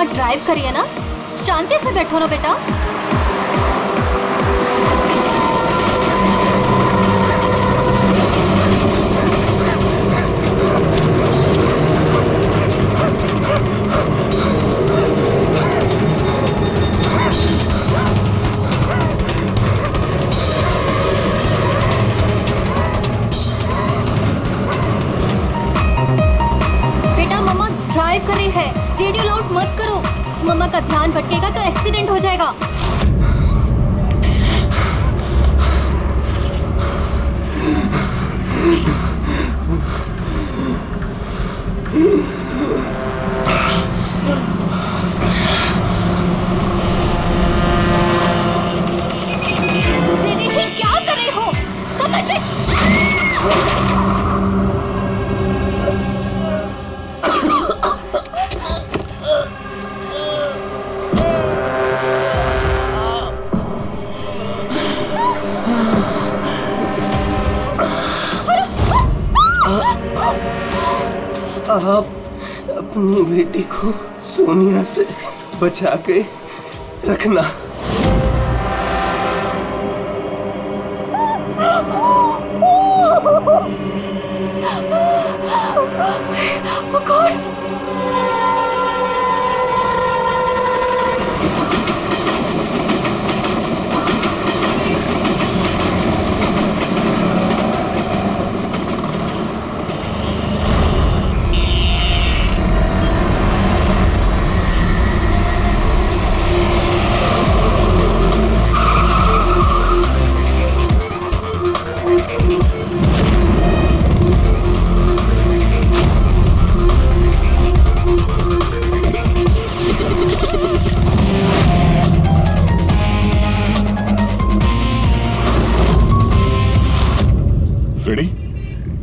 मम्मा drive करिए ना, शांति से बैठो ना बेटा। ड्राइव कर रही है, रेडियो लाउड मत करो, मम्मा का ध्यान भटकेगा तो एक्सीडेंट हो जाएगा। दीदी क्या कर रही हो, समझ में? आप अपनी बेटी को सोनिया से बचा के रखना।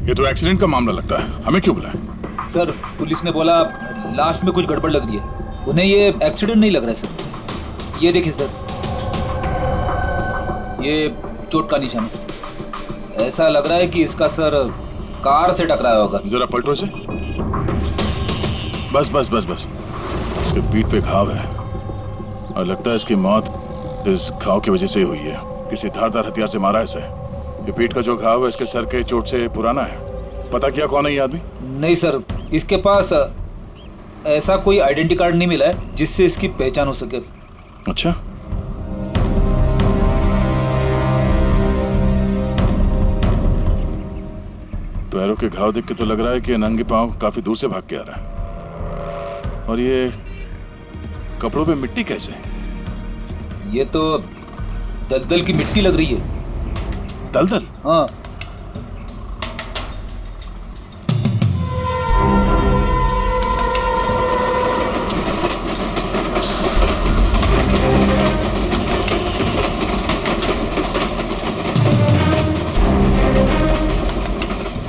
ये तो एक्सीडेंट का मामला लगता है, हमें क्यों बुलाया? सर पुलिस ने बोला लाश में कुछ गड़बड़ लग रही है, उन्हें ये एक्सीडेंट नहीं लग रहा है सर। ये देखिए सर, ये चोट का निशान है, ऐसा लग रहा है कि इसका सर कार से टकराया होगा। जरा पलटो से। बस बस बस बस, इसके पीठ पे घाव है और लगता है इसकी मौत इस घाव की वजह से हुई है, किसी धारदार हथियार से मारा है इसे। ये पीठ का जो घाव है इसके सर के चोट से पुराना है। पता किया कौन है ये आदमी? नहीं सर, इसके पास ऐसा कोई आइडेंटिटी कार्ड नहीं मिला है जिससे इसकी पहचान हो सके। अच्छा, पैरों के घाव देख के तो लग रहा है कि नंगे पांव काफी दूर से भाग के आ रहा है। और ये कपड़ों पे मिट्टी कैसे? ये तो दलदल की मिट्टी लग रही है। दलदल? हाँ।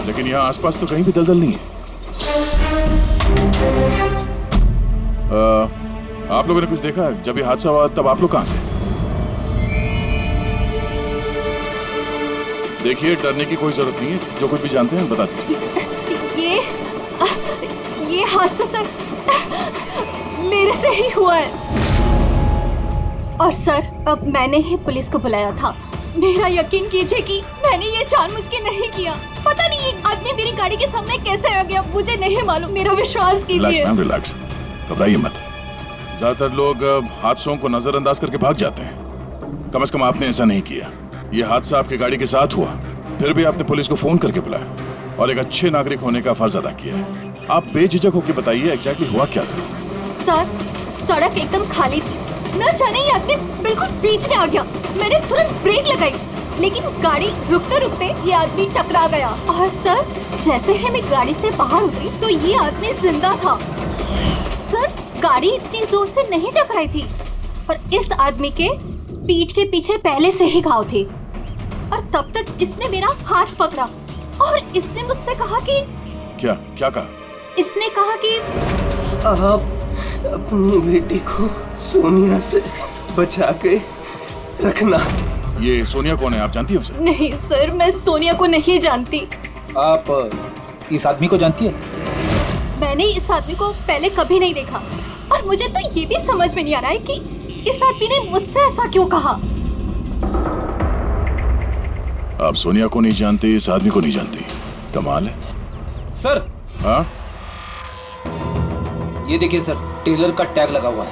लेकिन यहाँ आसपास तो कहीं भी दलदल नहीं है। आप लोगों ने कुछ देखा है? जब ये हादसा हुआ तब आप लोग कहाँ थे? देखिए, डरने की कोई जरूरत नहीं है, जो कुछ भी जानते हैं बता दीजिए। ये हादसा सर मेरे से ही हुआ है। और सर अब मैंने ही पुलिस को बुलाया था। मेरा यकीन कीजिए कि मैंने ये जानबूझ के नहीं किया। पता नहीं ये आदमी मेरी गाड़ी के सामने कैसे आ गया, मुझे नहीं मालूम। मेरा विश्वास कीजिए। रिलैक्स, घबराइए मत। ज्यादातर लोग हादसों को नजरअंदाज करके भाग जाते हैं। कम से कम आपने ऐसा नहीं किया। ये हादसा आपकी गाड़ी के साथ हुआ, फिर भी आपने पुलिस को फोन करके बुलाया और एक अच्छे नागरिक होने का फर्ज अदा किया है। आप बेझिझक होकर बताइए एग्जैक्टली हुआ क्या था? सर सड़क एकदम खाली थी, न जाने ये आदमी बिल्कुल बीच में आ गया। मैंने तुरंत ब्रेक लगाई, लेकिन गाड़ी रुकते रुकते ये आदमी टकरा गया। और सर जैसे ही मैं गाड़ी से बाहर उतरी तो ये आदमी जिंदा था। सर गाड़ी इतनी जोर से नहीं टकराई थी, पर इस आदमी के पीठ के पीछे पहले से ही घाव थे। और तब तक इसने मेरा हाथ पकड़ा और इसने मुझसे कहा कि क्या क्या कहा? इसने कहा कि आप अपनी बेटी को सोनिया से बचा के रखना। ये सोनिया कौन है, आप जानती हैं उसे? नहीं सर, मैं सोनिया को नहीं जानती। आप इस आदमी को जानती है? मैंने इस आदमी को पहले कभी नहीं देखा और मुझे तो ये भी समझ में नहीं आ रहा है कि इस आदमी ने मुझसे ऐसा क्यों कहा। आप सोनिया को नहीं जानती, इस आदमी को नहीं जानती, कमाल है। सर हाँ, ये देखिए सर, टेलर का टैग लगा हुआ है,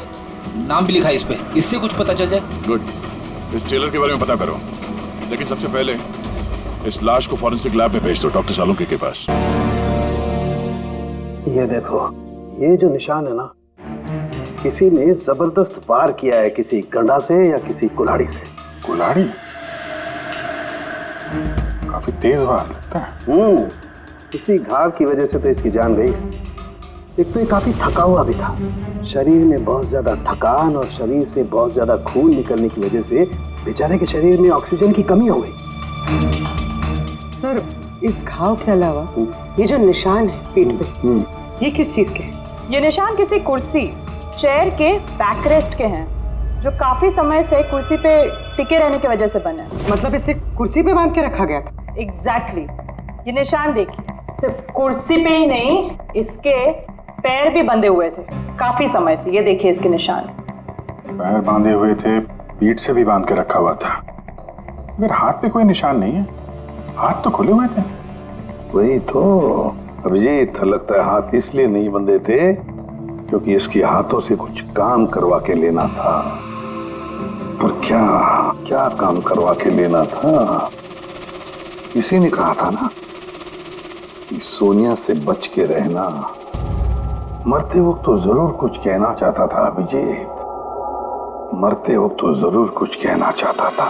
नाम भी लिखा है इस पे, इससे कुछ पता चल जाए। गुड। इस टेलर के बारे में पता करो, लेकिन सबसे पहले इस लाश को फॉरेंसिक लैब में भेज दो, डॉक्टर सालुंके के पास। ये देखो, ये जो निशान है ना, किसी ने जबरदस्त वार किया है, किसी गंडा से या किसी कुल्हाड़ी से। कुल्हाड़ी? काफी तेज वार लगता है। किसी घाव की वजह से तो इसकी जान गई। एक तो ये काफी थका हुआ भी था, शरीर में बहुत ज्यादा थकान और शरीर से बहुत ज्यादा खून निकलने की वजह से बेचारे के शरीर में ऑक्सीजन की कमी हो गई। सर, इस घाव के अलावा ये जो निशान है पीठ पे, ये किस चीज के हैं? ये निशान किसी कुर्सी, चेयर के बैकरेस्ट के हैं, जो काफी समय से कुर्सी पे टिके रहने की वजह से बने हैं। मतलब इसे कुर्सी पे बांध के रखा गया था? एग्जैक्टली। ये निशान देखिए, सिर्फ कुर्सी पे ही नहीं, इसके पैर भी बंधे हुए थे काफी समय से। ये देखिए इसके निशान। पैर बांधे हुए थे, पीठ से भी बांध के रखा हुआ था, मगर हाथ पे कोई निशान नहीं है। हाथ तो खुले हुए थे। वही तो अभिजीत, लगता है हाथ इसलिए नहीं बंधे थे क्योंकि इसके हाथों से कुछ काम करवा के लेना था। पर क्या क्या काम करवा के लेना था? किसी ने कहा था ना कि सोनिया से बच के रहना। मरते वक्त तो जरूर कुछ कहना चाहता था अभिजीत, मरते वक्त तो जरूर कुछ कहना चाहता था।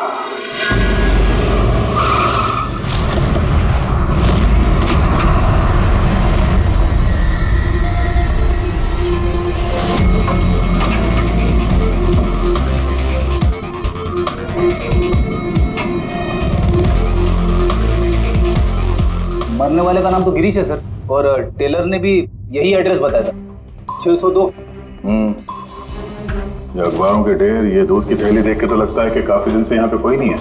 मरने वाले का नाम तो गिरीश है सर, और टेलर ने भी यही एड्रेस बताया था, 602। ये अखबारों के ढेर, ये दूध की थैली देख के तो लगता है कि काफी दिन से यहाँ पे कोई नहीं है।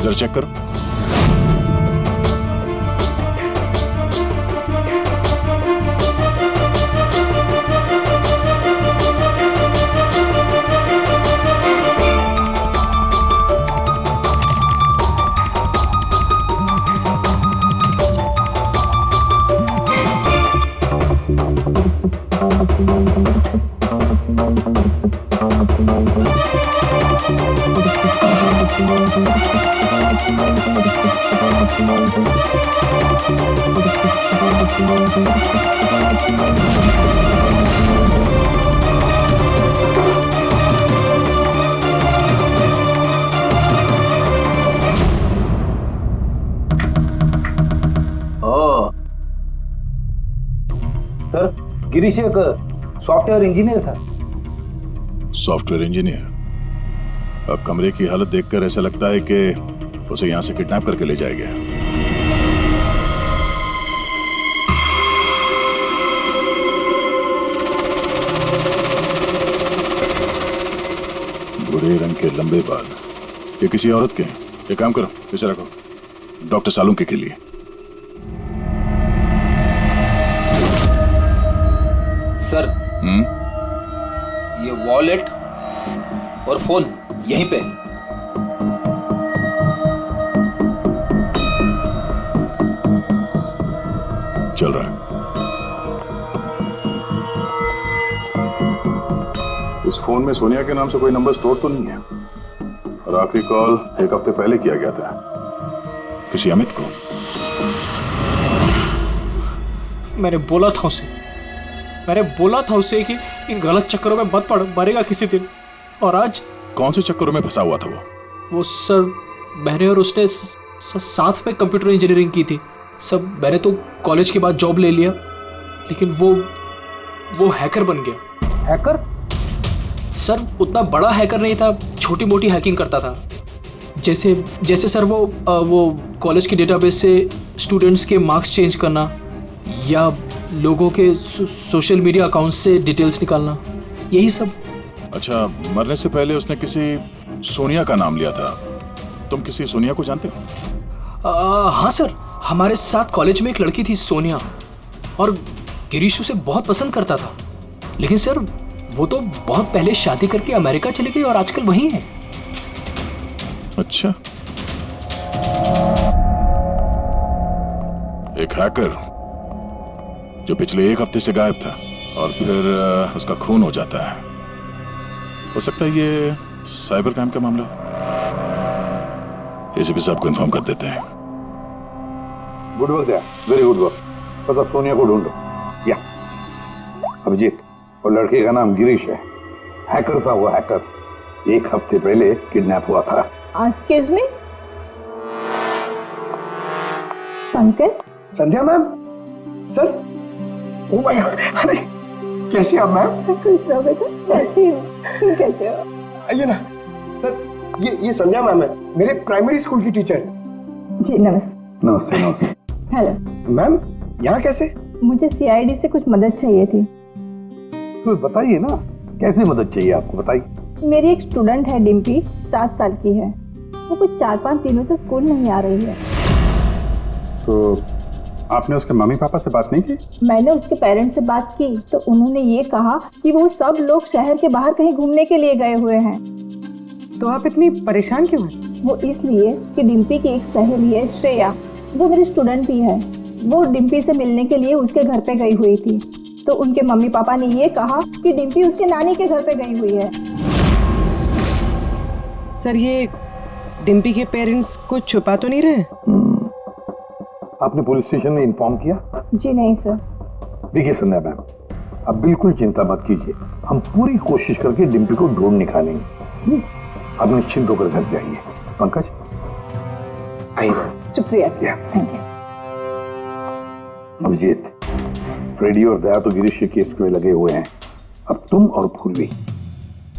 जरा चेक करो। सर, गिरीश एक सॉफ्टवेयर इंजीनियर था। Software engineer? अब कमरे की हालत देखकर ऐसा लगता है कि उसे यहां से किडनैप करके ले जाया गया। भूरे रंग के लंबे बाल, ये किसी औरत के हैं। एक काम करो, इसे रखो, डॉक्टर सालुंके के लिए। सर, ये वॉलेट और फोन यहीं पे। चल रहा है। इस फोन में सोनिया के नाम से कोई नंबर स्टोर तो नहीं है, और आखिरी कॉल एक हफ्ते पहले किया गया था। किसी अमित को? मैंने बोला था उसे कि इन गलत चक्करों में मत पड़, मरेगा किसी दिन। और आज कौन से चक्करों में फंसा हुआ था वो सर, मैंने और उसने साथ में कंप्यूटर इंजीनियरिंग की थी सब। मैंने तो कॉलेज के बाद जॉब ले लिया, लेकिन वो हैकर बन गया। हैकर? सर, उतना बड़ा हैकर नहीं था, छोटी मोटी हैकिंग करता था। जैसे सर वो कॉलेज की डेटाबेस से स्टूडेंट्स के मार्क्स चेंज करना, या लोगों के सोशल मीडिया अकाउंट से डिटेल्स निकालना, यही सब। अच्छा, मरने से पहले उसने किसी सोनिया का नाम लिया था। तुम किसी सोनिया को जानते हो? हाँ सर, हमारे साथ कॉलेज में एक लड़की थी सोनिया, और गिरीश उसे बहुत पसंद करता था। लेकिन सर वो तो बहुत पहले शादी करके अमेरिका चली गई और आजकल वहीं है। अच्छा, एक हैकर जो पिछले 1 हफ्ते से गायब था और फिर उसका खून हो जाता है। हो सकता है ये साइबर क्राइम का मामला हो। एसीपी साहब को इन्फॉर्म कर देते हैं। गुड वर्क यार, वेरी गुड वर्क। बस अब सोनिया को ढूंढो। या अभिजीत, और लड़के का नाम गिरीश है। हैकर था वो, हैकर 1 हफ्ते पहले किडनैप हुआ था। Excuse me, Pankaj. Sandhya ma'am, sir. Oh my God, अरे कैसे आप मैम? खुश रहो बेटा, अच्छी हूँ, तुम कैसे हो? आइए ना सर। ये संध्या मैम है, मेरे प्राइमरी स्कूल की टीचर। जी नमस्ते। नमस्ते नमस्ते। हेलो मैम, यहाँ कैसे? मुझे सीआईडी से कुछ मदद चाहिए थी। तो बताइए ना, कैसे मदद चाहिए आपको, बताइए। मेरी एक स्टूडेंट है डिम्पी, 7 साल की है। वो कुछ 4-5 दिनों से स्कूल नहीं आ रही है। तो आपने उसके मम्मी पापा से बात नहीं की? मैंने उसके पेरेंट्स से बात की तो उन्होंने ये कहा कि वो सब लोग शहर के बाहर कहीं घूमने के लिए गए हुए हैं। तो आप इतनी परेशान क्यों हैं? वो इसलिए कि डिम्पी की एक सहेली है श्रेया, वो मेरी स्टूडेंट भी है। वो डिम्पी से मिलने के लिए उसके घर पे गई हुई थी, तो उनके मम्मी पापा ने ये कहा कि डिम्पी उसके नानी के घर पे गई हुई है। सर, ये डिम्पी के पेरेंट्स कुछ छुपा तो नहीं रहे? आपने पुलिस स्टेशन में इन्फॉर्म किया? जी नहीं सर। देखिए संध्या मैम, अब बिल्कुल चिंता मत कीजिए, हम पूरी कोशिश करके डिम्पी को ढूंढ निकालेंगे। आप निश्चिंत होकर घर जाइए। पंकज आइए। शुक्रिया sir, thank you. Abhijeet, Freddy और दया तो गिरीश के केस में लगे हुए हैं। अब तुम और पूर्वी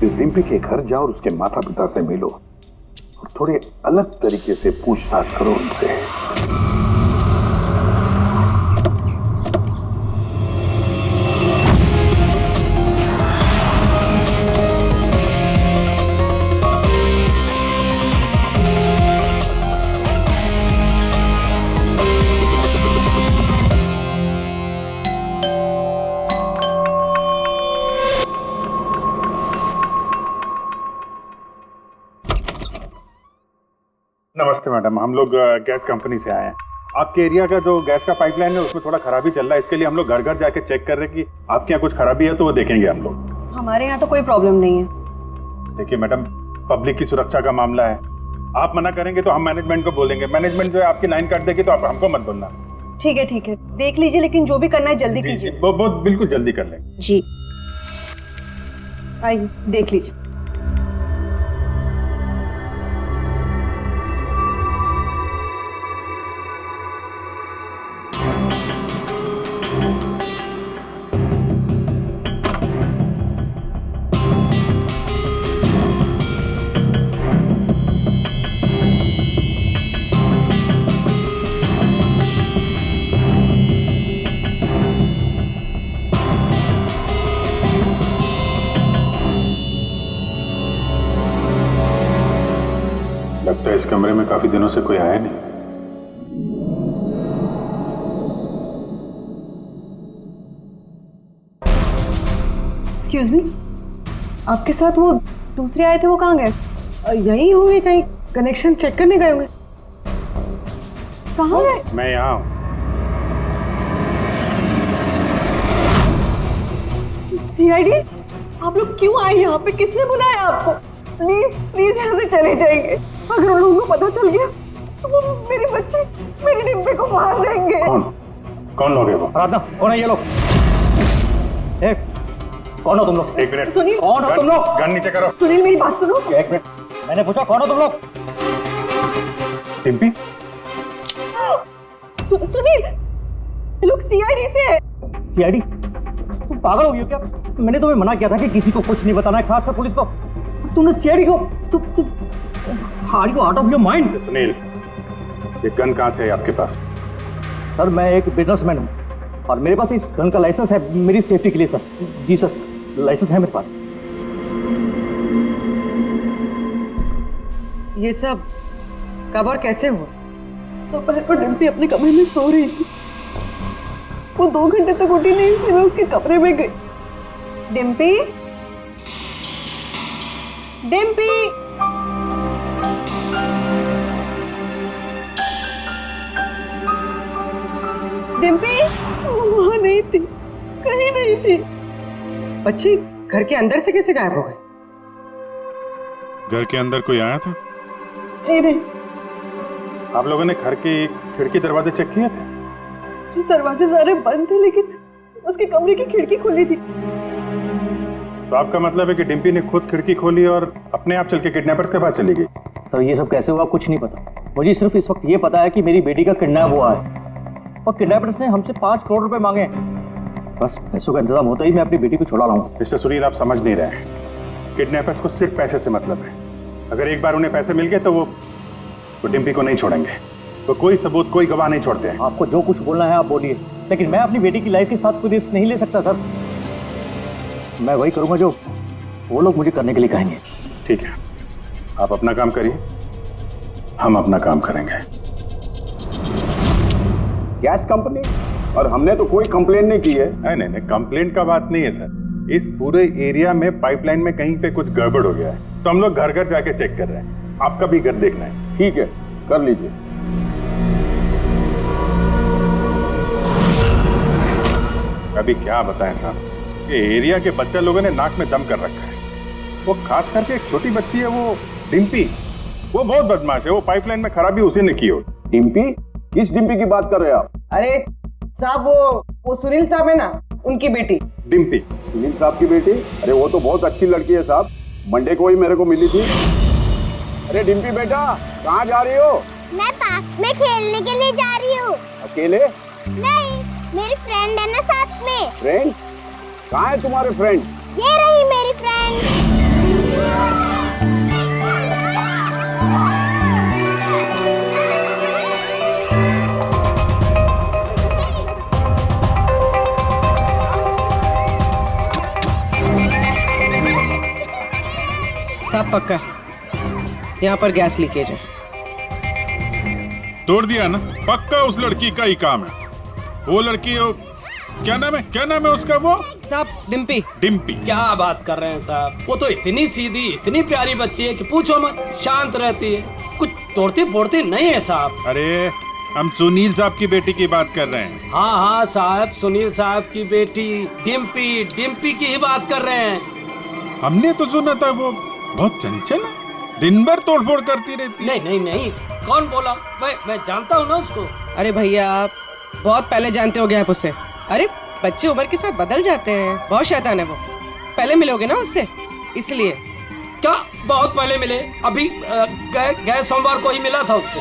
इस डिम्पी के घर जाओ और उसके माता पिता से मिलो और थोड़े अलग तरीके से पूछताछ करो उनसे। नमस्ते मैडम, हम लोग गैस कंपनी से आए हैं। आपके एरिया का जो गैस का पाइपलाइन है उसमें थोड़ा खराबी चल रहा है, इसके लिए हम लोग घर घर जाके चेक कर रहे हैं कि आपके यहाँ कुछ खराबी है तो वो देखेंगे हम लोग। हमारे यहाँ तो कोई प्रॉब्लम नहीं है। देखिए मैडम, पब्लिक की सुरक्षा का मामला है, आप मना करेंगे तो हम मैनेजमेंट को बोलेंगे। मैनेजमेंट जो है आपकी लाइन काट देगी तो आप हमको मत बोलना। ठीक है, देख लीजिए, लेकिन जो भी करना है जल्दी कीजिए। वो बिल्कुल जल्दी कर लेंगे। जी, आइए देख लीजिए। लगता है इस कमरे में काफी दिनों से कोई आया नहीं। एक्सक्यूज मी, आपके साथ वो दूसरे आए थे, वो कहाँ गए? यहीं होंगे कहीं, कनेक्शन चेक करने गए होंगे। कहाँ गए? मैं यहाँ हूँ। सीआईडी, आप लोग क्यों आए यहाँ पे? किसने बुलाया आपको? प्लीज प्लीज यहाँ से चले जाइए। अगर उन लोगों को पता चल गया तो वो मेरे बच्चे, मेरे डिम्पी को मार देंगे। कौन लोग है वो? राधा, कौन है ये लोग? एक, कौन हो तुम लोग? एक मिनट, सुनील, कौन हो तुम लोग? गन नीचे करो। सुनील मेरी बात सुनो। एक मिनट, मैंने पूछा कौन हो तुम लोग? डिम्पी? सुनील, ये लोग सीआईडी से है। सीआईडी? तुम पागल हो गई हो क्या? मैंने तुम्हें मना किया था कि किसी को कुछ नहीं बताना है, खासकर पुलिस को। तुमने सीआईडी को, हार्ड को out of your mind. Sunil, ये गन कहाँ से है आपके पास? सर, मैं एक बिजनेसमैन हूँ और मेरे पास इस गन का लाइसेंस है मेरी सेफ्टी के लिए सर। जी सर, लाइसेंस है मेरे पास। ये सब कब और कैसे हुआ? दोपहर को डिम्पी अपने कमरे में सो रही थी। वो 2 घंटे तक उठी नहीं थी, मैं उसके कमरे में गई। डिम्पी, डिम्पी, डिम्पी वो वहाँ नहीं थी, कहीं नहीं थी। बच्ची घर के अंदर से कैसे गायब हो गई? घर के अंदर कोई आया था? जी नहीं। आप लोगों ने घर की खिड़की दरवाजे चेक किए थे? जी दरवाजे सारे बंद थे, लेकिन उसके कमरे की खिड़की खुली थी। तो आपका मतलब है कि डिम्पी ने खुद खिड़की खोली और अपने आप चल के किडनैपर्स के पास चली गई? सर ये सब कैसे हुआ कुछ नहीं पता। मुझे सिर्फ इस वक्त ये पता है कि मेरी बेटी का किडनैप हुआ है और किडनैपर्स ने हमसे 5 करोड़ रुपए मांगे हैं। बस पैसों का इंतजाम होता ही मैं अपनी बेटी को छुड़ा लाऊंगा। मिस्टर सुनील, आप समझ नहीं रहे हैं। किडनैपर्स को सिर्फ पैसे से मतलब है। अगर एक बार उन्हें पैसे मिल गए तो वो डिम्पी को नहीं छोड़ेंगे। तो कोई सबूत, कोई गवाह नहीं छोड़ते हैं। आपको जो कुछ बोलना है आप बोलिए, लेकिन मैं अपनी बेटी की लाइफ के साथ कोई रिस्क नहीं ले सकता सर। मैं वही करूंगा जो वो लोग मुझे करने के लिए कहेंगे। ठीक है, आप अपना काम करिए, हम अपना काम करेंगे। Gas company? और हमने तो कोई कंप्लेन नहीं की है। नहीं, कंप्लेंट का बात नहीं है सर। इस पूरे एरिया में पाइपलाइन में कहीं पे कुछ गड़बड़ हो गया है, तो हम लोग घर घर जाके चेक कर रहे हैं। आपका भी घर देखना है। ठीक है, कर लीजिए। अभी क्या बताएं साहब, ये एरिया के बच्चा लोगों ने नाक में दम कर रखा है। वो खास करके एक छोटी बच्ची है, वो डिम्पी, वो बहुत बदमाश है। वो पाइपलाइन में खराबी उसी ने की हो। डिम्पी? किस डिम्पी की बात कर रहे हैं आप? अरे साहब वो सुनील साहब है ना, उनकी बेटी डिम्पी। सुनील साहब की बेटी? अरे वो तो बहुत अच्छी लड़की है साहब, मंडे को ही मेरे को मिली थी। अरे डिम्पी बेटा, कहाँ जा रही हो? मैं पार्क में खेलने के लिए जा रही हूँ। अकेले? नहीं, मेरी फ्रेंड है ना साथ में। फ्रेंड? कहाँ है तुम्हारे फ्रेंड? ये रही मेरी फ्रेंड। सब पक्का यहाँ पर गैस लीकेज है। तोड़ दिया ना, पक्का उस लड़की का ही काम है। वो लड़की क्या नाम है उसका? वो साहब डिम्पी। डिम्पी? क्या बात कर रहे हैं साहब, वो तो इतनी सीधी, इतनी प्यारी बच्ची है कि पूछो मत। शांत रहती है, कुछ तोड़ती फोड़ती नहीं है साहब। अरे हम सुनील साहब की बेटी की बात कर रहे हैं। हाँ साहब, सुनील साहब की बेटी डिम्पी की ही बात कर रहे हैं। हमने तो सुना था वो बहुत चंचल है, दिन भर तोड़फोड़ करती रहती है। नहीं, कौन बोला? मैं जानता हूँ ना उसको। अरे भैया आप बहुत पहले जानते हो गए आप उससे। अरे बच्चे उम्र के साथ बदल जाते हैं, बहुत शैतान है वो। पहले मिलोगे ना उससे, इसलिए। क्या बहुत पहले मिले? अभी गए सोमवार को ही मिला था उससे।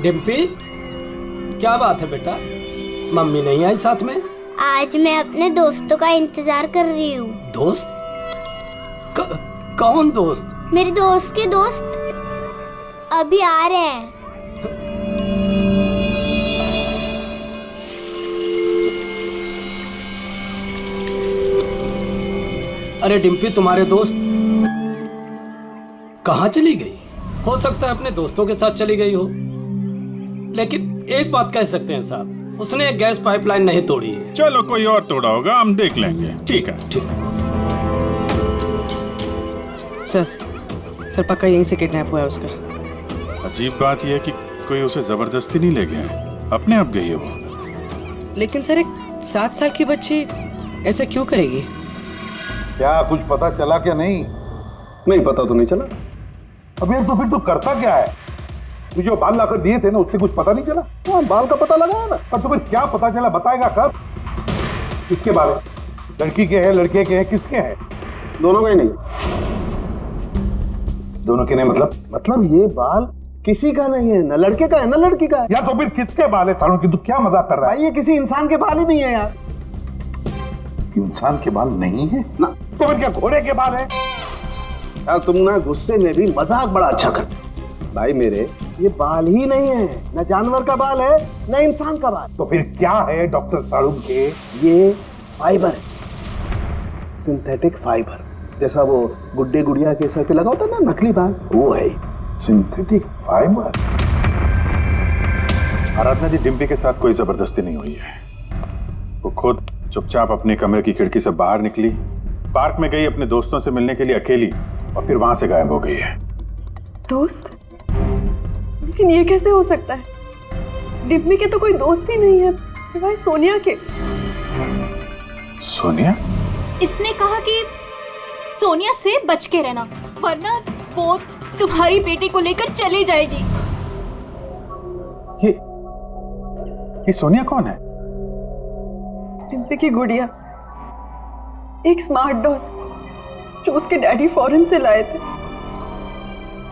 डिम्पी, क्या बात है बेटा, मम्मी नहीं आई साथ में? आज मैं अपने दोस्तों का इंतजार कर रही हूँ। दोस्त? कौन दोस्त? मेरे दोस्त के दोस्त अभी आ रहे हैं। अरे डिम्पी, तुम्हारे दोस्त कहाँ चली गई? हो सकता है अपने दोस्तों के साथ चली गई हो, लेकिन एक बात कह सकते हैं साहब, उसने गैस पाइपलाइन नहीं तोड़ी है। चलो कोई और तोड़ा होगा, हम देख लेंगे। ठीक है। सर पक्का यहीं से किडनैप हुआ है उसका। अजीब बात यह है कि कोई उसे जबरदस्ती नहीं ले गया है, अपने आप गई है वो। लेकिन सर एक 7 साल की बच्ची ऐसा क्यों करेगी? क्या कुछ पता चला क्या? नहीं पता तो नहीं चला। अबे तो फिर तू करता क्या है? तुझे जो बाल लाकर दिए थे ना, उससे कुछ पता नहीं चला? हाँ, बाल का पता लगाया ना, पर तुम्हें क्या पता चला? बताएगा कब? किसके बारे? लड़की के हैं, लड़के के हैं, किसके हैं? दोनों के नहीं। दोनों के नहीं मतलब ये बाल किसी का नहीं है, ना लड़के का है ना लड़की का है। या तो फिर किसके बाल है? सालों की तू क्या मजाक कर रहा है? ये किसी इंसान के बाल ही नहीं है यार। इंसान के बाल नहीं है ना, तो फिर क्या घोड़े के बाल है? यार तुम ना गुस्से में भी मजाक बड़ा अच्छा करते। भाई मेरे, ये बाल ही नहीं है, न जानवर का बाल है न इंसान का बाल। तो फिर क्या है डॉक्टर साड़ू के? ये फाइबर है, सिंथेटिक फाइबर, जैसा वो गुड्डे गुड़िया के सर पे लगा होता ना नकली बाल, वो है सिंथेटिक फाइबर। आराधना जी, डिम्पी के साथ कोई जबरदस्ती नहीं हुई है। वो खुद चुपचाप अपने कमरे की खिड़की से बाहर निकली, पार्क में गई अपने दोस्तों से मिलने के लिए अकेली, और फिर वहां से गायब हो गई है। दोस्त? लेकिन ये कैसे हो सकता है? डिम्पी के तो कोई दोस्त ही नहीं है सिवाय सोनिया के। सोनिया? इसने कहा कि सोनिया से बच के रहना, वरना वो तुम्हारी बेटी को लेकर चली जाएगी। ये सोनिया कौन है? डिम्पी की गुड़िया, एक स्मार्ट डॉल जो उसके डैडी फॉरेन से लाए थे।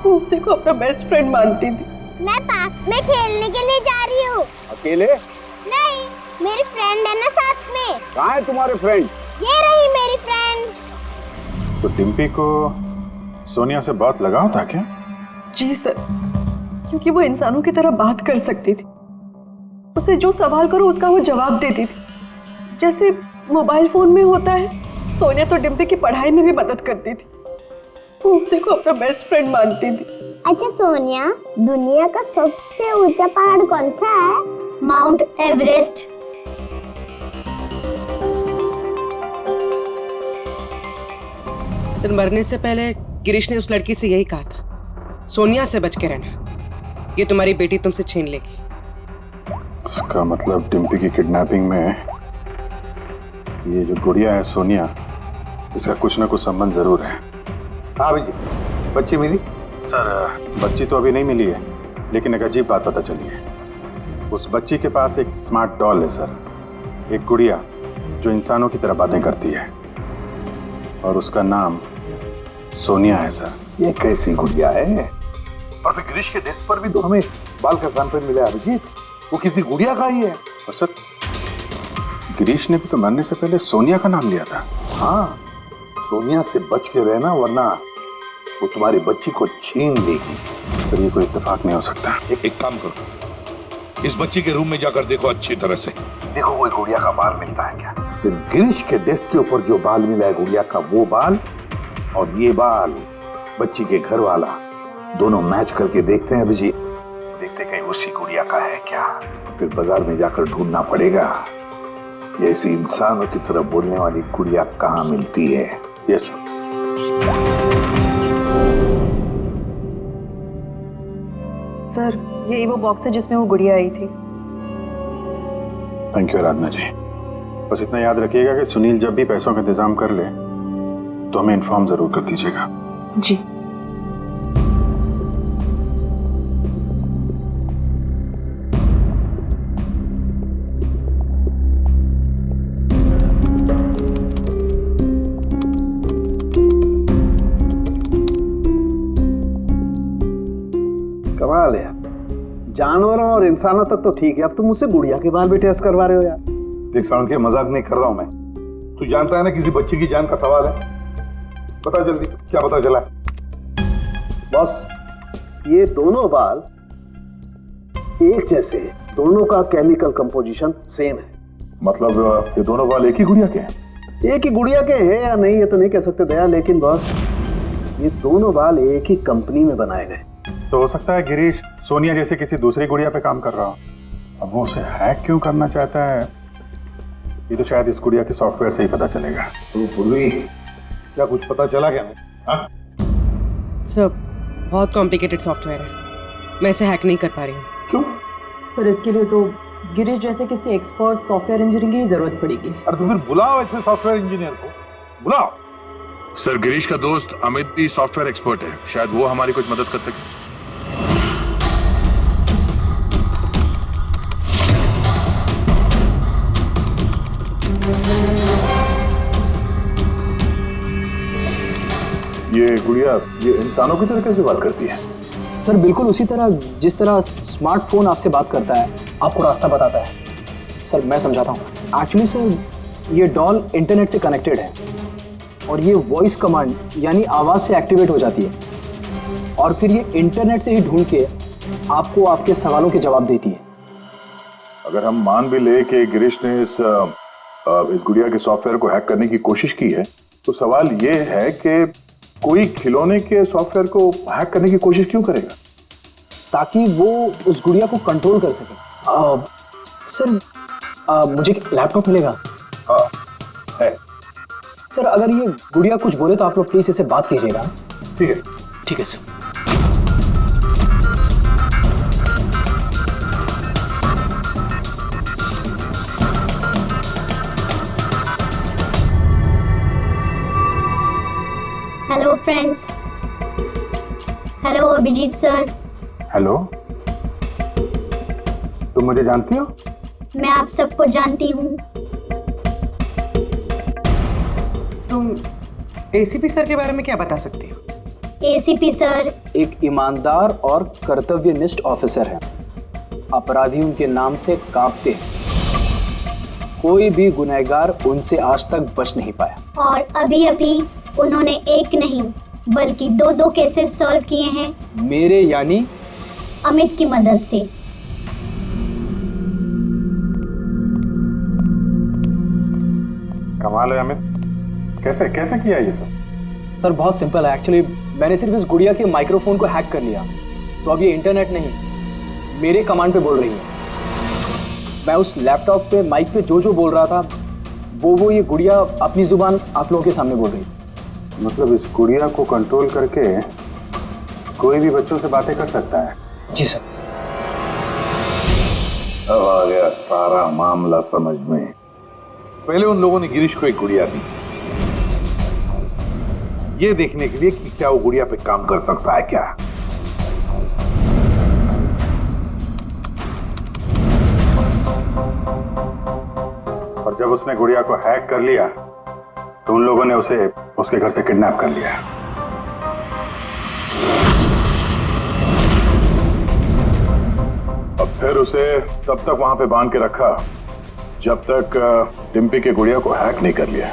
वो उसी को अपना बेस्ट फ्रेंड मानती थी। मैं पार्क में खेलने के लिए जा रही हूँ। अकेले? नहीं, मेरी फ्रेंड है ना साथ में। कहाँ है तुम्हारे फ्रेंड? ये रही मेरी फ्रेंड। तो डिम्पी को सोनिया से बहुत लगाव था क्या? जी सर, क्योंकि वो इंसानों की तरह बात कर सकती थी। उसे जो सवाल करो उसका वो जवाब देती थी, जैसे मोबाइल फोन में होता है। सोनिया तो डिम्पी की पढ़ाई में भी मदद करती थी। वो उसी को अपना बेस्ट फ्रेंड मानती थी। अच्छा सोनिया, दुनिया का सबसे ऊंचा पहाड़ कौन सा है? Mount Everest. सर, मरने से पहले गिरीश ने उस लड़की से यही कहा था, सोनिया से बच के रहना, ये तुम्हारी बेटी तुमसे छीन लेगी। इसका मतलब डिम्पी की किडनैपिंग में ये जो गुड़िया है सोनिया, इसका कुछ ना कुछ संबंध जरूर है। हाँ जी, बच्ची मिली? सर, बच्ची तो अभी नहीं मिली है, लेकिन एक अजीब बात पता चली है। उस बच्ची के पास एक स्मार्ट डॉल है सर, एक गुड़िया जो इंसानों की तरह बातें करती है, और उसका नाम सोनिया है सर। ये कैसी गुड़िया है? और फिर गिरीश के डेस्क पर भी तो हमें बाल का सैंपल मिला है अभिजीत, वो किसी गुड़िया का ही है। और सर, गिरीश ने भी तो मरने से पहले सोनिया का नाम लिया था। हाँ, सोनिया से बच के रहना, वरना वो तुम्हारी बच्ची को छीन लेगी। सर, ये कोई इत्तेफाक नहीं हो सकता। एक काम करो, इस बच्ची के रूम में जाकर देखो अच्छी तरह से। देखो कोई गुड़िया का बाल मिलता है क्या। फिर गिरीश के डेस्क के ऊपर जो बाल मिला है गुड़िया का, वो बाल और ये बाल बच्ची के घर वाला, दोनों मैच करके देखते हैं अभिजीत, देखते कहीं उसी गुड़िया का है क्या। फिर बाजार में जाकर ढूंढना पड़ेगा ये ऐसी इंसानों की तरह बोलने वाली गुड़िया कहाँ मिलती है। Yes sir. सर, यही वो बॉक्स है जिसमें वो गुड़िया आई थी। थैंक यू आराधना जी। बस इतना याद रखिएगा कि सुनील जब भी पैसों का इंतजाम कर ले तो हमें इन्फॉर्म जरूर कर दीजिएगा। जी। कमाल है, जानवरों और इंसानों तक तो ठीक है, अब तुम मुझसे गुड़िया के बाल भी टेस्ट करवा रहे हो यार। देख साउंड के मजाक नहीं कर रहा हूं मैं, तू जानता है ना किसी बच्ची की जान का सवाल है। बता जल्दी, क्या पता चला? बॉस, ये दोनों बाल एक जैसे हैं, दोनों का केमिकल कंपोजिशन सेम है। मतलब ये दोनों बाल एक ही गुड़िया के हैं? एक ही गुड़िया के हैं या नहीं ये तो नहीं कह सकते दया, लेकिन बॉस ये दोनों बाल एक ही कंपनी में बनाए गए। तो हो सकता है गिरीश सोनिया जैसे किसी दूसरी गुड़िया पे काम कर रहा हो। अब वो उसे हैक क्यों करना चाहता है, ये तो शायद इस गुड़िया के सॉफ्टवेयर से ही पता चलेगा। तो पूर्वी, क्या कुछ पता चला क्या? सर, बहुत कॉम्प्लिकेटेड सॉफ्टवेयर है, मैं इसे हैक नहीं कर पा रही हूँ। क्यों? सर, इसके लिए तो गिरीश जैसे किसी एक्सपर्ट सॉफ्टवेयर इंजीनियर की जरूरत पड़ेगी। अरे तो फिर बुलाओ ऐसे सॉफ्टवेयर इंजीनियर को, बुलाओ। सर, गिरीश का दोस्त अमित भी सॉफ्टवेयर एक्सपर्ट है, शायद वो हमारी कुछ मदद कर सके। ये गुड़िया ये इंसानों की तरह कैसे बात करती है? सर, बिल्कुल उसी तरह जिस तरह स्मार्टफोन आपसे बात करता है, आपको रास्ता बताता है। सर, मैं समझाता हूँ। एक्चुअली सर, ये डॉल इंटरनेट से कनेक्टेड है और ये वॉइस कमांड यानी आवाज़ से एक्टिवेट हो जाती है। और फिर ये इंटरनेट से ही ढूंढ के आपको आपके सवालों के जवाब देती है। अगर हम मान भी ले कि गिरीश ने इस गुड़िया के सॉफ्टवेयर को हैक करने की कोशिश की है, तो सवाल ये है कि कोई खिलौने के सॉफ्टवेयर को हैक करने की कोशिश क्यों करेगा? ताकि वो उस गुड़िया को कंट्रोल कर सके। सर मुझे लैपटॉप मिलेगा? हाँ है। सर अगर ये गुड़िया कुछ बोले तो आप लोग प्लीज इसे बात कीजिएगा। ठीक है। ठीक है sir. Hello friends. Hello Abhijeet sir. Hello, तुम मुझे जानती हो? मैं आप सबको जानती हूँ। तुम एसीपी सर के बारे में क्या बता सकती हो? एसीपी सर एक ईमानदार और कर्तव्यनिष्ठ ऑफिसर है। अपराधी उनके नाम से कांपते हैं। कोई भी गुनहगार उनसे आज तक बच नहीं पाया। और अभी अभी उन्होंने एक नहीं बल्कि दो केसेस सॉल्व किए हैं मेरे यानी अमित की मदद से। कमाल है अमित, कैसे कैसे किया ये सब? सर बहुत सिंपल है एक्चुअली। मैंने सिर्फ इस गुड़िया के माइक्रोफोन को हैक कर लिया, तो अब ये इंटरनेट नहीं मेरे कमांड पे बोल रही है। मैं उस लैपटॉप पे माइक पे जो बोल रहा था वो ये गुड़िया अपनी जुबान आप लोगों के सामने बोल रही है। मतलब इस गुड़िया को कंट्रोल करके कोई भी बच्चों से बातें कर सकता है? जी सर। अब आ गया सारा मामला समझ में। पहले उन लोगों ने गिरीश को एक गुड़िया दी, ये देखने के लिए कि क्या वो गुड़िया पे काम कर सकता है क्या। और जब उसने गुड़िया को हैक कर लिया तो उन लोगों ने उसे उसके घर से किडनैप कर लिया। अब फिर उसे तब तक वहां पे बांध के रखा जब तक डिम्पी के गुड़िया को हैक नहीं कर लिया।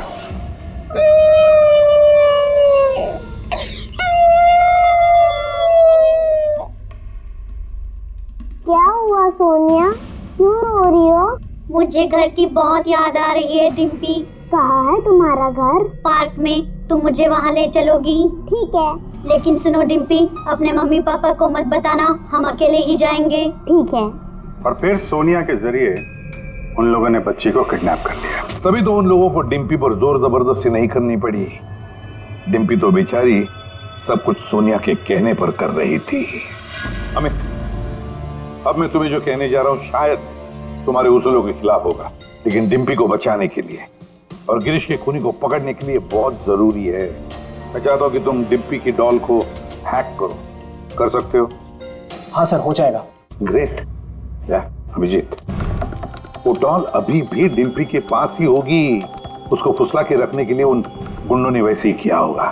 क्या हुआ सोनिया, क्यों रो रही हो? मुझे घर की बहुत याद आ रही है डिम्पी। कहाँ है तुम्हारा घर? पार्क में, तुम मुझे वहाँ ले चलोगी? ठीक है। लेकिन सुनो डिम्पी, अपने मम्मी पापा को मत बताना, हम अकेले ही जाएंगे। ठीक है। और फिर सोनिया के जरिए उन लोगों ने बच्ची को किडनैप कर लिया। तभी तो उन लोगों को डिम्पी पर जोर जबरदस्ती नहीं करनी पड़ी। डिम्पी तो बेचारी सब कुछ सोनिया के कहने पर कर रही थी। अमित, अब मैं तुम्हें जो कहने जा रहा हूं शायद तुम्हारे उसूलों के खिलाफ होगा, लेकिन डिम्पी को बचाने के लिए और गिरीश के खूनी को पकड़ने के लिए बहुत जरूरी है। मैं चाहता हूं कि तुम डिम्पी की डॉल को हैक करो। कर सकते हो? हाँ सर, हो जाएगा। ग्रेट। अभिजीत, वो डॉल अभी भी डिम्पी के पास ही होगी। उसको फुसला के रखने के लिए उन गुंडों ने वैसे ही किया होगा।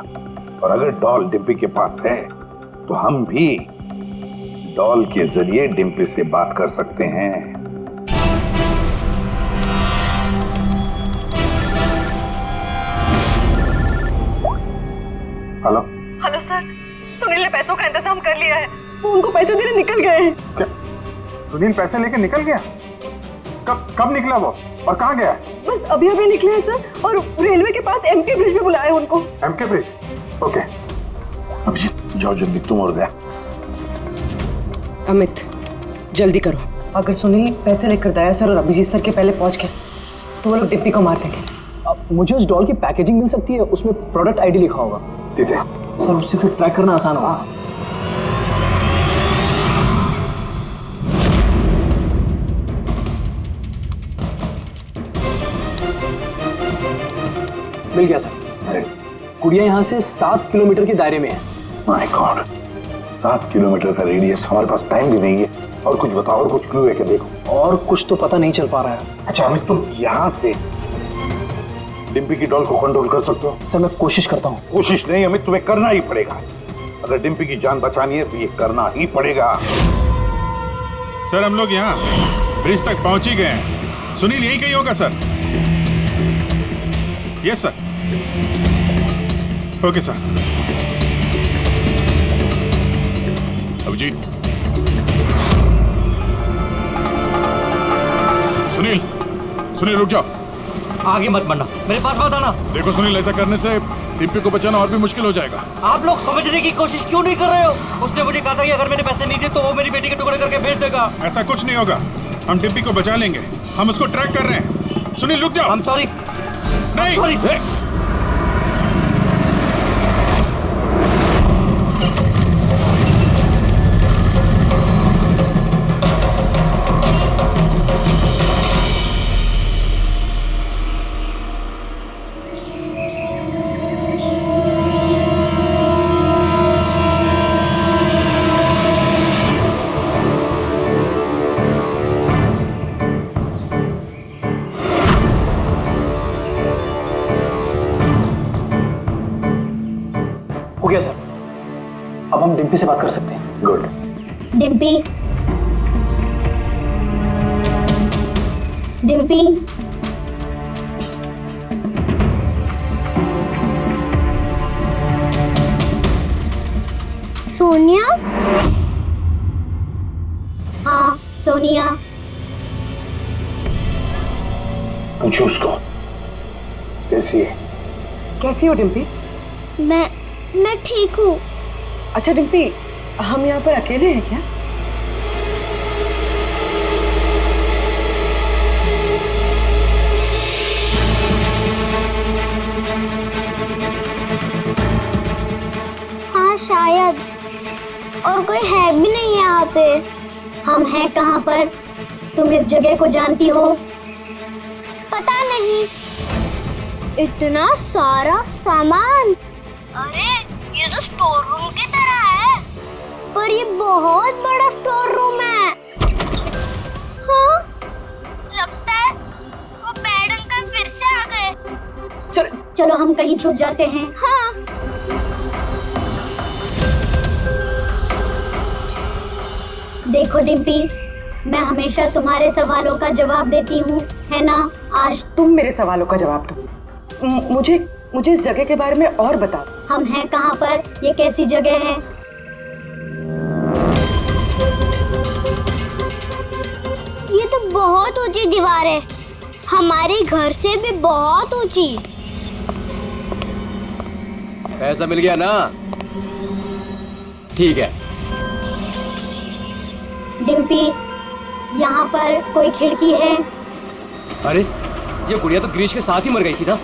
और अगर डॉल डिम्पी के पास है तो हम भी डॉल के जरिए डिम्पी से बात कर सकते हैं। हेलो हेलो सर, सुनील ने पैसों का इंतजाम कर लिया है। वो उनको पैसे देने निकल गए हैं। क्या सुनील पैसे लेके निकल गया? कब निकला वो और कहाँ गया? बस अभी अभी निकले हैं सर, और रेलवे के पास एमके ब्रिज पे बुलाया उनको। MK bridge? ओके। अभिजीत जाओ जल्दी, तुम और गया। अमित जल्दी करो। अगर सुनील पैसे लेकर दया सर और अभिजीत सर के पहले पहुंच गए तो वो लोग डिप्पी को मार देंगे। अब मुझे उस डॉल की पैकेजिंग मिल सकती है, उसमें प्रोडक्ट आईडी लिखा होगा। ठीक है सर, उससे फिर ट्रैक करना आसान होगा। मिल गया सर। गुड़िया यहाँ से 7 किलोमीटर के दायरे में है। माय गॉड, 7 किलोमीटर का रेडियस। हमारे पास टाइम भी नहीं है। और कुछ बताओ, और कुछ क्लू है क्या? देखो और कुछ तो पता नहीं चल पा रहा है। अच्छा अमित, तुम यहाँ से डिम्पी की डॉल को कंट्रोल कर सकते हो? सर मैं कोशिश करता हूँ। कोशिश नहीं अमित, तुम्हें करना ही पड़ेगा। अगर डिम्पी की जान बचानी है तो ये करना ही पड़ेगा। सर हम लोग यहाँ ब्रिज तक पहुंच ही गए हैं। सुनील यहीं कहीं होगा sir. Yes sir. Okay sir. Abhijeet, Sunil, Sunil रुक जाओ। आगे मत बढ़ना, मेरे पास मत आना। देखो सुनील, ऐसा करने से डिम्पी को बचाना और भी मुश्किल हो जाएगा। आप लोग समझने की कोशिश क्यों नहीं कर रहे हो? उसने मुझे कहा था कि अगर मैंने पैसे नहीं दिए तो वो मेरी बेटी के टुकड़े करके भेज देगा। ऐसा कुछ नहीं होगा, हम डिम्पी को बचा लेंगे, हम उसको ट्रैक कर रहे हैं। सुनील रुक जाओ। I'm sorry। नहीं, sorry। हो गया सर, अब हम डिम्पी से बात कर सकते हैं। गुड। डिम्पी, डिम्पी, सोनिया? हाँ सोनिया। पूछो उसको कैसी है। कैसी हो डिम्पी? मैं ठीक हूँ। अच्छा डिम्पी, हम यहाँ पर अकेले हैं क्या? हाँ शायद, और कोई है भी नहीं यहाँ पे। हम हैं कहाँ पर? तुम इस जगह को जानती हो? पता नहीं। इतना सारा सामान। अरे ये तो स्टोर रूम की तरह है, पर ये बहुत बड़ा स्टोर रूम है। हाँ, लगता है वो बैड अंकल फिर से आ गए। चलो हम कहीं छुप जाते हैं। हाँ। देखो डिम्पी, मैं हमेशा तुम्हारे सवालों का जवाब देती हूँ, है ना? आज तुम मेरे सवालों का जवाब दो। मुझे इस जगह के बारे में और बताओ। हम हैं कहाँ पर? ये कैसी जगह है? ये तो बहुत ऊंची दीवार है, हमारे घर से भी बहुत ऊंची। पैसा मिल गया ना? ठीक है। डिम्पी, यहाँ पर कोई खिड़की है? अरे ये गुड़िया तो गिरीश के साथ ही मर गई थी ना,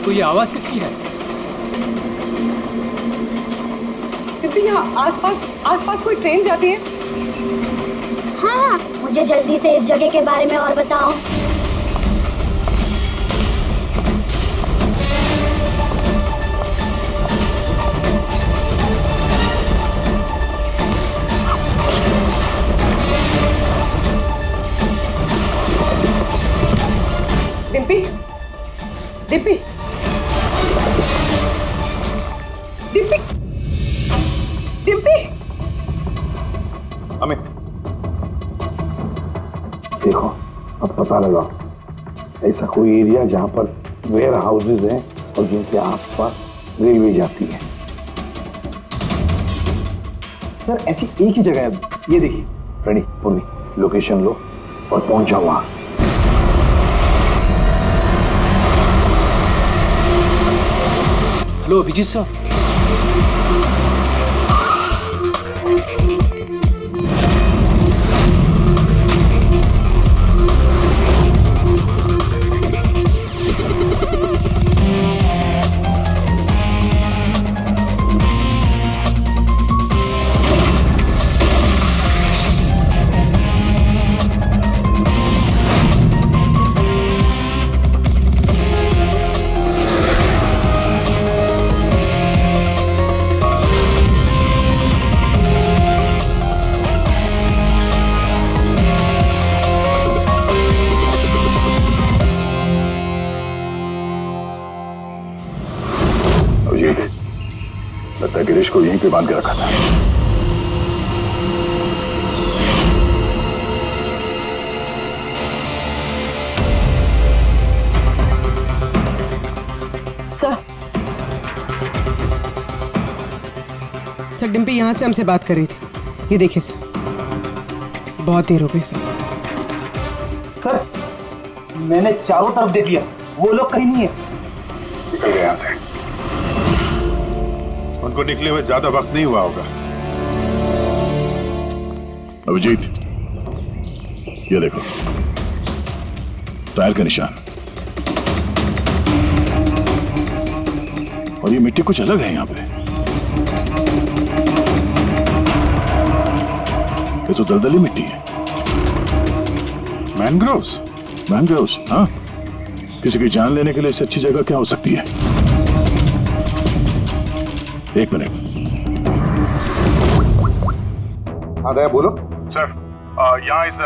तो ये आवाज किसकी है? डिम्पी, यहाँ आसपास कोई ट्रेन जाती है? हाँ, मुझे जल्दी से इस जगह के बारे में और बताओ। डिम्पी, डिम्पी, डिम्पी, डिम्पी। अमित, देखो अब पता लगा ऐसा कोई एरिया जहां पर वेयर हाउसेज हैं और जिनके आसपास रेलवे जाती है। सर ऐसी एक ही जगह है, ये देखिए। रेडी पुनी, लोकेशन लो और पहुंचा वहां। Hello Abhijeet sir. लगता है गिरीश को यहीं पे बांध के रखा था। सर डिम्पी यहाँ से हमसे बात कर रही थी। ये देखिए सर, बहुत देर हो गई सर। सर मैंने चारों तरफ देख लिया, वो लोग कहीं नहीं है। निकल गए यहाँ से। उनको निकले हुए ज्यादा वक्त नहीं हुआ होगा। अभिजीत, ये देखो टायर का निशान, और ये मिट्टी कुछ अलग है यहाँ पे। ये तो दलदली मिट्टी है। मैनग्रोव्स? मैनग्रोव्स, हाँ। किसी की जान लेने के लिए इससे अच्छी जगह क्या हो सकती है? एक मिनट। हाँ दया बोलो। सर, यहाँ इस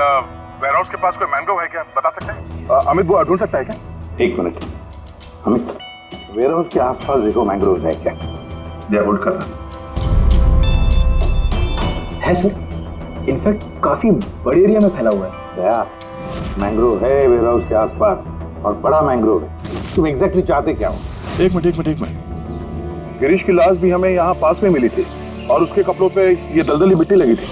वेयरहाउस के पास कोई मैंग्रोव है क्या, बता सकते हैं? अमित वो ढूंढ सकता है क्या? एक मिनट अमित, वेयरहाउस के आसपास देखो मैंग्रोव है क्या? दया होल्ड करना। है सर, इनफैक्ट काफी बड़े एरिया में फैला हुआ है। दया, मैंग्रोव है वेयरहाउस के आसपास और बड़ा मैंग्रोव है। तुम एग्जैक्टली चाहते क्या हो? एक मिनट। गिरीश की लाश भी हमें यहाँ पास में मिली थी और उसके कपड़ों पे ये दलदली मिट्टी लगी थी।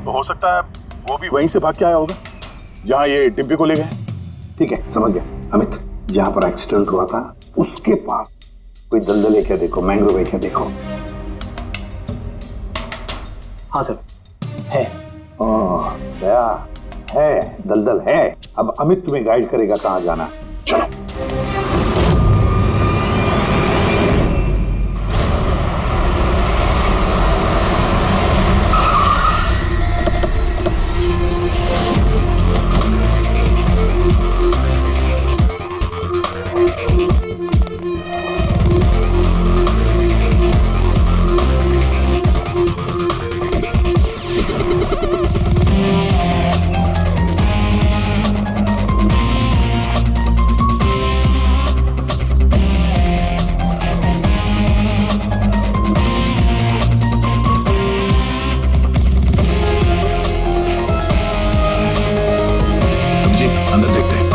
तो हो सकता है वो भी वहीं से भाग के आया होगा जहाँ ये डिम्पी को ले गए। ठीक है, समझ गया अमित। जहां पर एक्सीडेंट हुआ था उसके पास कोई दलदल है क्या देखो, मैंग्रोव है क्या देखो। हाँ सर, है। दया, है दलदल है। अब अमित तुम्हें गाइड करेगा कहां जाना। चलो। अंदर देखते हैं।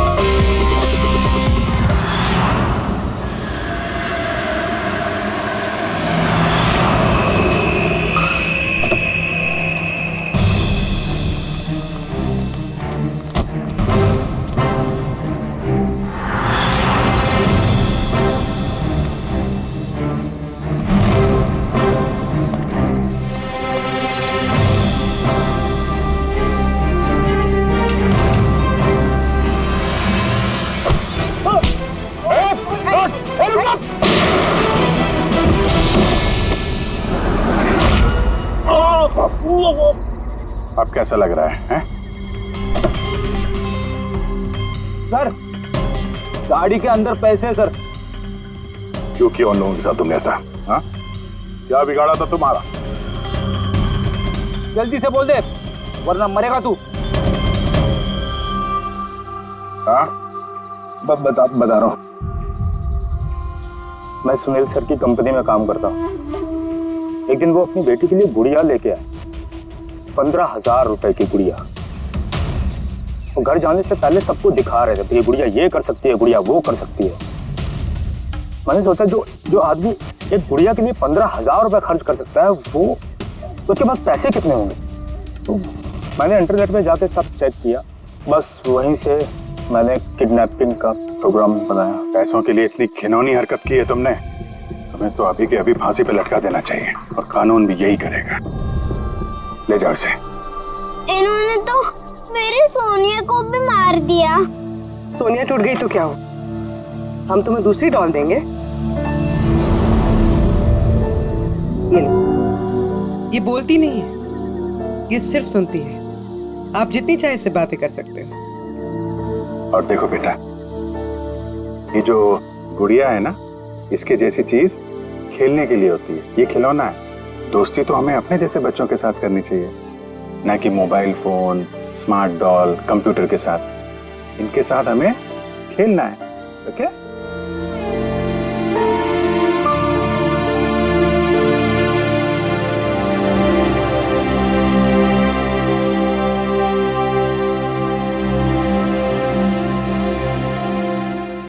अब कैसा लग रहा है? सर, गाड़ी के अंदर पैसे सर। क्यों किया उन लोगों के साथ तुमने ऐसा? हाँ, क्या बिगाड़ा था तुम्हारा? जल्दी से बोल दे वरना मरेगा तू। हाँ, बता रहा हूँ। मैं सुनील सर की कंपनी में काम करता हूँ। एक दिन वो अपनी बेटी के लिए गुड़िया लेके आए, 15,000 रुपए की गुड़िया। वो घर जाने से पहले सबको दिखा रहे थे, ये गुड़िया ये कर सकती है, गुड़िया वो कर सकती है। मैंने सोचा जो आदमी एक गुड़िया के लिए 15,000 रुपए खर्च कर सकता है, वो तो उसके पास पैसे कितने होंगे। तो मैंने इंटरनेट में जाके सब चेक किया, बस वहीं से मैंने किडनैपिंग का प्रोग्राम बनाया। पैसों के लिए इतनी घिनौनी हरकत की है तुमने, तुम्हें तो अभी के अभी फांसी पे लटका देना चाहिए और कानून भी यही करेगा। ले जाओ इसे। इन्होंने तो मेरी सोनिया को भी मार दिया। सोनिया टूट गई तो क्या हो, हम तुम्हें दूसरी डॉल देंगे। ये लो। ये बोलती नहीं है, ये सिर्फ सुनती है। आप जितनी चाहे इससे बातें कर सकते हो। और देखो बेटा, ये जो गुड़िया है ना, इसके जैसी चीज खेलने के लिए होती है, ये खिलौना है। दोस्ती तो हमें अपने जैसे बच्चों के साथ करनी चाहिए, ना कि mobile phone, smart doll, computer के साथ। इनके साथ हमें खेलना है, ओके?